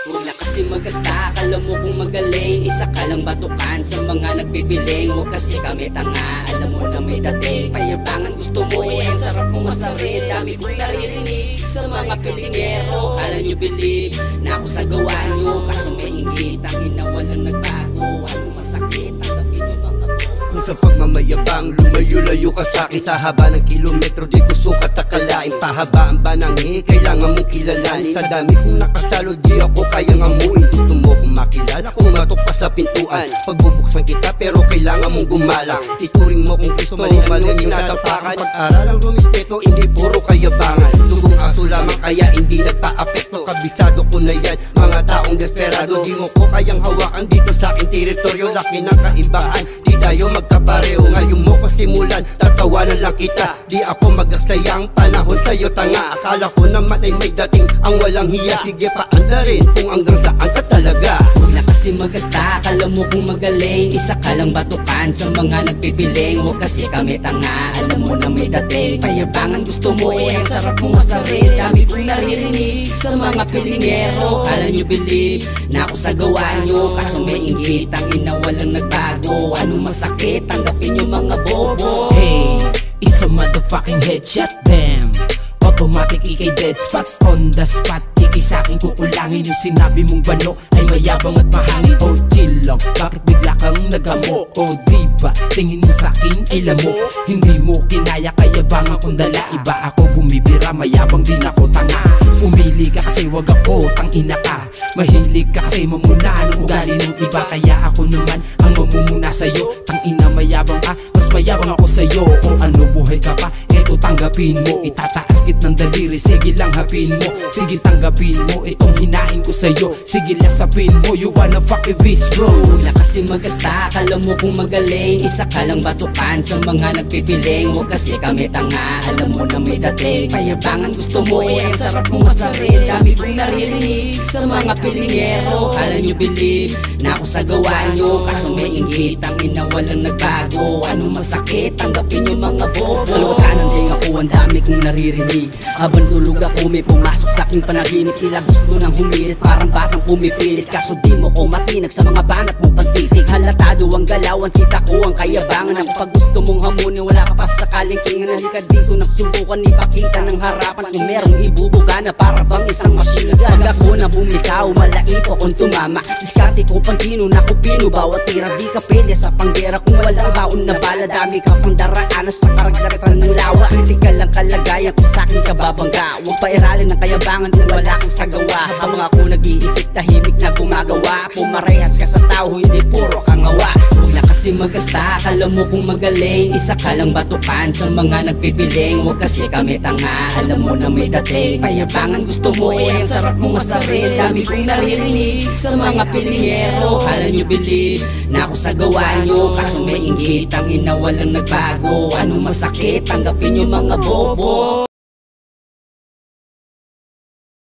Huwag na kasi magasta, akala mo kung magaling. Isa ka lang batukan sa mga nagbibiling. Huwag kasi kami tanga, alam mo na may dating. Payabangan gusto mo, ang sarap mo masarin. Dami kong naririnig sa mga pilingero. Kala nyo believe na ako sa gawa nyo, kaso may inggit. Ang ina walang nagbago, ano masakit, tanggapin nyo mga Kung sa pagmamayabang, lumayo-layo ka sa'kin. Sa haba ng kilometro, di ko sukat akalain. Pahabaan ba ng kailangan mong kilalanin. Sa dami kong nakasalo, di ako kayang amuin. Gusto mo kong makilala, kung matok pa sa pintuan. Pagbubuksan kita, pero kailangan mong gumalang. Ituring mo kung gusto, mali yung tinatapakan. Pag-aralang rumispeto, hindi puro kayabangan. Tugong aso lamang, kaya hindi nagpa-apekto. Kabisado ko na yan, mga taong desperado. Di mo ko kayang hawakan dito sa aking teritoryo. Laki ng kaibahan, di tayo magkapareho. Ngayon mo ko simulan, tatawanan lang kita. Di ako mag-aksayang panahon sa'yo tanga. Akala ko naman ay may dating ang walang hiya. Sige paanda rin kung hanggang saan ka talaga. Huwag na kasi magasta, akala mo kung magaling. Isa ka lang batukan sa mga nagpipiling. Huwag kasi kami tanga, alam mo na may dating. Payabangan gusto mo, ang sarap mo masarin. Dami kong naririnig sa mga pilingero. Kala nyo believe na ako sa gawa nyo, kaso may inggit. Ang ina walang nagbago, ano masakit, tanggapin nyo mga bobo. Hey, it's a motherfucking headshot, damn. Automatic ikay dead spot, on the spot. Ikay sa'king kukulangin, yung sinabi mong bano ay mayabang at mahangin. Oh chill lang, bakit bigla kang nagamo? Oh diba, tingin mo sa'kin ay lamo. Hindi mo kinaya kayabangan kong dala. Iba ako bumibira, mayabang din ako tanga. Pumili ka kasi wag ako, tangina ka. Mahilig ka kasi mamuna ng ugali ng iba. Kaya ako naman ang mamumuna sa'yo. Tangina mayabang ka, mas mayabang ako sa'yo. O ano buhay ka pa, eto tanggapin mo. Itataas kit ng daliri, sige lang hapin mo. Sige tanggapin mo, itong hinain ko sa'yo. Sige lasapin mo, you wanna fuck a bitch bro. Huwag na kasi magasta, akala mo kung magaling. Isa ka lang batukan sa mga nagpipiling. Huwag kasi kami tanga, alam mo na may dating. Payabangan gusto mo, ang sarap mo masarin. Dami kong naririnig sa mga pilingero. Kala nyo believe na ako sa gawa nyo, kaso may inggit. Ang ina walang nagbago, ano masakit, tanggapin nyo mga bobo. Kalutanan din ako, ang dami kong naririnig. Habang tulog ako may pumasok sa aking panaginip. Tila gusto nang humirit, parang batang pumipilit. Kaso di mo ko matinag sa mga banat mong pagtitig. Halatado ang galawan, kita ko ang kayabangan. Ang pag gusto mong hamunin, wala ka pa sa kalingkingan. Halika dito na subukan, ipakita ng harapan. Kung merong ibubuga na para bang isang machine. Pag ako na bumitaw, malaipo kung tumama. Diskarte ko pantino na kupino, bawat tira di ka pwede sa panggera. Kung walang baon na bala, dami ka pang daraanan sa karagatan ng lawa. Kritikal lang kalagayan kung sa'kin ka babangga. Huwag pairalin ng kayabangan kung wala kang sagawa. Habang ako nag-iisip, tahimik na gumagawa. Pumarehas ka sa tao, hindi puro kangawa. Huwag na kasi magasta, akala mo kung magaling. Isa ka lang batukan sa mga nagpipiling. Huwag kasi kami tanga, alam mo na may dating. Payabangan gusto mo, ang sarap mo masarin. Dami kong naririnig sa mga pilingero. Kala nyo believe na ako sa gawa nyo, kaso may inggit. Ang ina walang nagbago, ano masakit, tanggapin nyo mga bobo.